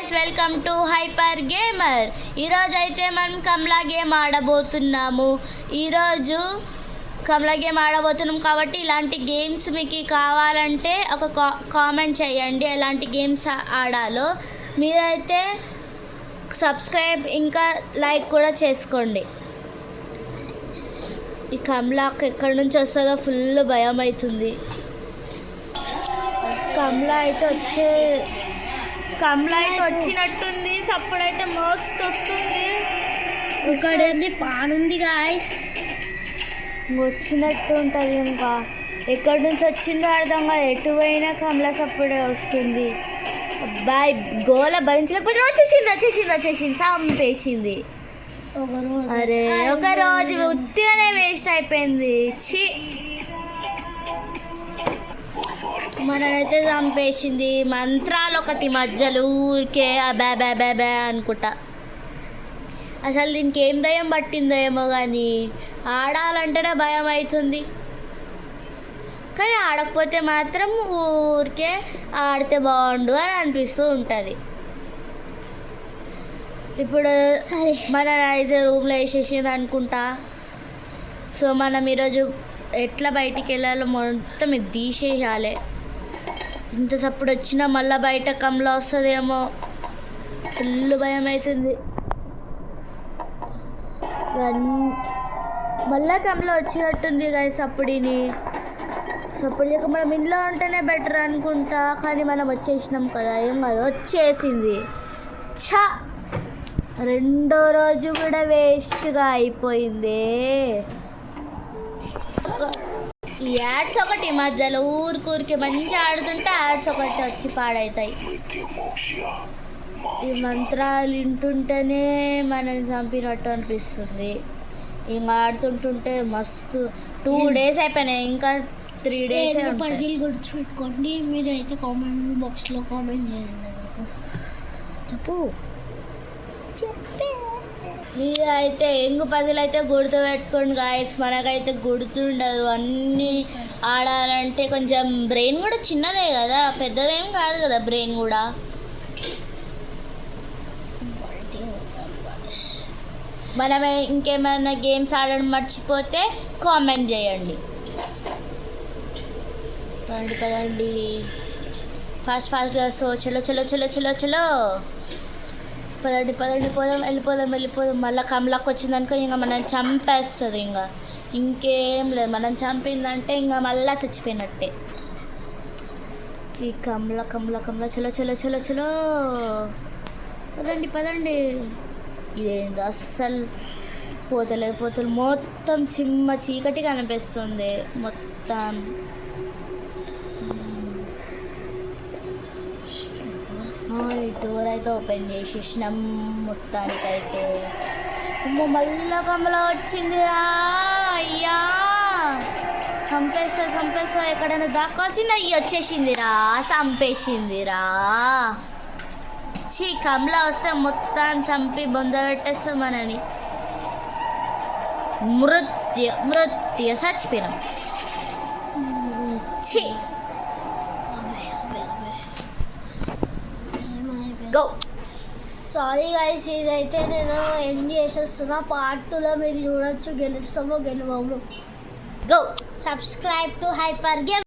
Guys, welcome to hyper gamer. ఈరోజు అయితే మనం కమలా గేమ్ ఆడబోతున్నాము. ఈరోజు కమలా గేమ్ ఆడబోతున్నాం కాబట్టి ఇలాంటి గేమ్స్ మీకు కావాలంటే ఒక కామెంట్ చేయండి ఎలాంటి గేమ్స్ ఆడాలో. మీరైతే సబ్స్క్రైబ్ ఇంకా లైక్ కూడా చేసుకోండి. ఈ కమలాకి ఎక్కడి నుంచి వస్తుందో ఫుల్ భయం అవుతుంది. కమలా అయితే వచ్చినట్టుంది. సప్పుడైతే మస్తు వస్తుంది. ఇక్కడ పాన్ ఉంది గాయస్, వచ్చినట్టు ఉంటుంది. ఇంకా ఎక్కడి నుంచి వచ్చిందో అర్థం కాదు. ఎటు పోయినా కమలా సప్పుడే వస్తుంది. అబ్బాయి గోల భరించలేకపోతే వచ్చేసింది చంపేసింది. అరే ఒక రోజు ఉత్తిగానే వేస్ట్ అయిపోయింది. మననైతే చంపేసింది. మంత్రాలు ఒకటి మధ్యలో ఊరికే బ్యా అనుకుంటా. అసలు దీనికి ఏం దయ్యం పట్టిందో ఏమో కానీ ఆడాలంటేనే భయం అవుతుంది. కానీ ఆడకపోతే మాత్రం ఊరికే ఆడితే బాగుండు అని అనిపిస్తూ ఉంటుంది. ఇప్పుడు మన అయితే రూమ్లో వేసేసింది అనుకుంటా. సో మనం ఈరోజు ఎట్లా బయటికి వెళ్ళాలో మొత్తం ఇది తీసేయాలి. ఇంత సప్పుడు వచ్చినా మళ్ళీ బయట కమలా వస్తుందేమో, ఫుల్ భయం అవుతుంది. మళ్ళీ కమలా వచ్చినట్టుంది గాయస్. సప్పుడు చేయక మనం ఇంట్లో ఉంటేనే బెటర్ అనుకుంటా. కానీ మనం వచ్చేసినాం కదా, ఏం కాదు, వచ్చేసింది. రెండో రోజు కూడా వేస్ట్గా అయిపోయింది. ఈ యాడ్స్ ఒకటి మధ్యలో ఊరికి మంచిగా ఆడుతుంటే యాడ్స్ ఒకటి వచ్చి పాడవుతాయి. ఈ మంత్రాలు వింటుంటేనే మనల్ని చంపినట్టు అనిపిస్తుంది. ఇంకా ఆడుతుంటుంటే మస్తు 2 days అయిపోయినాయి. ఇంకా 3 days పజిల్ గుర్తుపెట్టుకోండి. మీరు అయితే కామెంట్ బాక్స్లో కామెంట్ చేయండి. చెప్పు మీరైతే ఎంగు పజిల్ అయితే గుర్తుపెట్టుకోండి గాయస్. మనకైతే గుర్తుండదు. అన్నీ ఆడాలంటే కొంచెం బ్రెయిన్ కూడా చిన్నదే కదా, పెద్దదేం కాదు కదా బ్రెయిన్ కూడా. మనమే ఇంకేమైనా గేమ్స్ ఆడడం మర్చిపోతే కామెంట్ చేయండి. పదండి ఫాస్ట్గా. సో చలో పదండి వెళ్ళిపోదాం. మళ్ళీ కమలాకి వచ్చిందనుకో ఇంకా మనం చంపేస్తుంది. ఇంకేం లేదు, మనం చంపిందంటే ఇంకా మళ్ళీ చచ్చిపోయినట్టే. ఈ కమలా చలో పదండి. ఇదేంటి అస్సలు పోతలేదు. మొత్తం చీకటిగా అనిపిస్తుంది మొత్తం. డోర్ అయితే ఓపెన్ చేసేసినాం మొత్తానికైతే. మళ్ళా కమలా వచ్చిందిరా. అయ్యా చంపేస్తా. ఎక్కడైనా దాక్కాల్సింది. అయ్యి వచ్చేసిందిరా, చంపేసిందిరా. కమలా వస్తే మొత్తం చంపి బొంద పెట్టేస్తుంది మనని. మృత్యు చచ్చిపోయినాం. గో. సారీ గైస్, ఇదైతే నేను ఎండ్ చేసేస్తున్నా. పార్ట్ 2లో మీరు చూడొచ్చు, గెలుస్తామో గెలవము. Go. Subscribe to Hyper game.